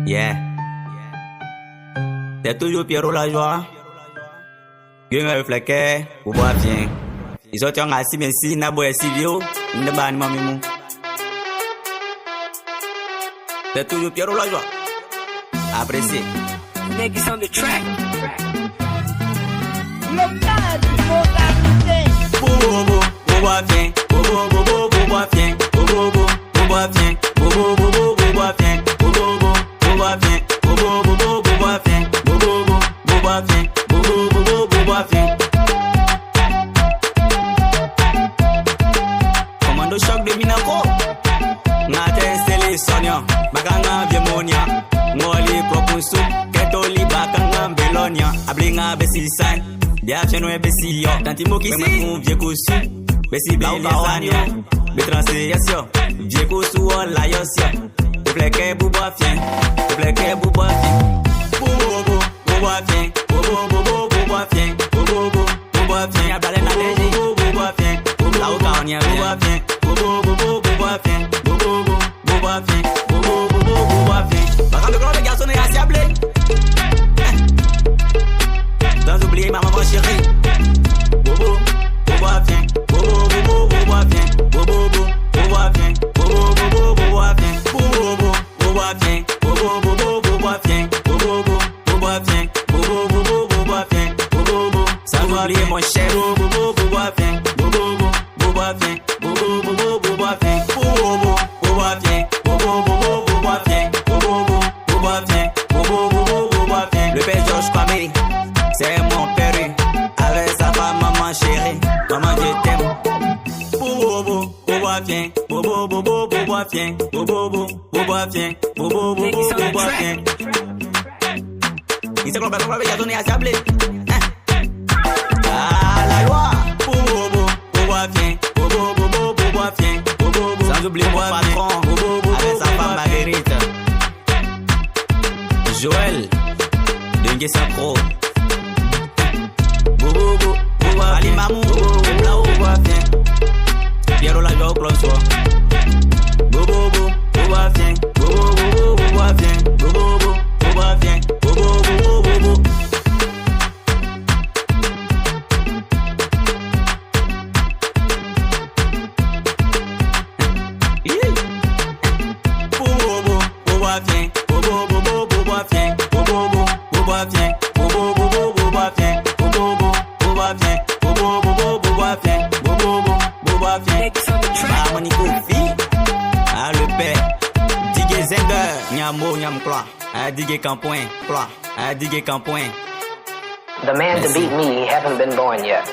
Yeah. C'est toujours Pierrot la joie. Gang avec flequet, pour boire bien. Ils ont un assis, mais si n'a pas si vieux, ne pas animer mon. C'est toujours Pierrot la joie. Apprécié. Niggas on the track. Bobo, bobo bien, bobo, bobo, bobo bien, bobo, bobo bien, bobo, bobo, bobo bien, bobo, bobo bien, bobo, bobo, bobo bien, bobo, bobo bien, bobo, bobo, bobo bien. Commando choc de Minaco. Ngate sélectionnion, baganga viemonia, ngoli propunsu, ketoli bakanga belonia, ablinga besisan. Bien chez nous imbécile yo, quand il moque ici, mon vieux cousu, bessi bien les agneaux, bétrancéation, vieux cousu on la yossia, le flequet boubois fien, le flequet boubois fien, bobo, boubois fien, bobo, bobo, boubois fien, bobo, boubois fien, y'a balai na léger, boubois fien, bobo, la ouka on y a boubois fien, bobo, bobo, boubois fien, bobo, boubois fien, bobo, bobo, boubois fien, par contre, le garçon est assez ablé. Sans oublier ma maman chérie. Bobo, bobo viens. Bobo, bobo, bobo viens. Bobo, bobo viens. Bobo, bobo, bobo viens. Bobo, bobo viens. Bobo, bobo, bobo viens. Bobo, bobo viens. Bobo, bobo, bobo viens. Bobo, sans oublier mon chef. Bobo, bobo viens. Bobo, bobo viens. Bobo, bobo, bobo viens. Bobo, bobo viens. Bobo, bobo, bobo viens. Bobo, bobo viens. Bobo, bobo, bobo viens. Le père Georges Kwame. C'est mon père, avec sa femme, maman chérie, maman je t'aime. Bobo, bobo viens, bobo, bobo, bobo viens, bobo, bobo viens, bobo, bobo, bobo viens. Il sait qu'on va pas y donner à sablé. Ah la loi. Bobo, bobo viens, bobo, bobo, bobo viens, bobo, sans oublier mon patron, bobo, avec sa femme Marguerite. Joël, Dengue Sapro. Bobo, bobo, Ali Mamou, bobo, bobo, viens. Pierrot la joie au plan soir. Bobo, bobo, viens. Bobo, bobo, bobo, viens. Bobo, bobo, viens. Bobo, bobo, bobo. Bobo, bobo, viens. Bobo, bobo, bobo, viens. Bobo, bobo, viens. Bobo, bobo, bobo, viens. Bobo, bobo viens, bobo, bobo, bobo viens, bobo, bobo viens. Ah, Manico, fille. Ah, le père. Digue Zender, nyamo, nyam, pla. Ah, digue Campoin, pla. Ah, digue Campoin. The man to beat me haven't been born yet.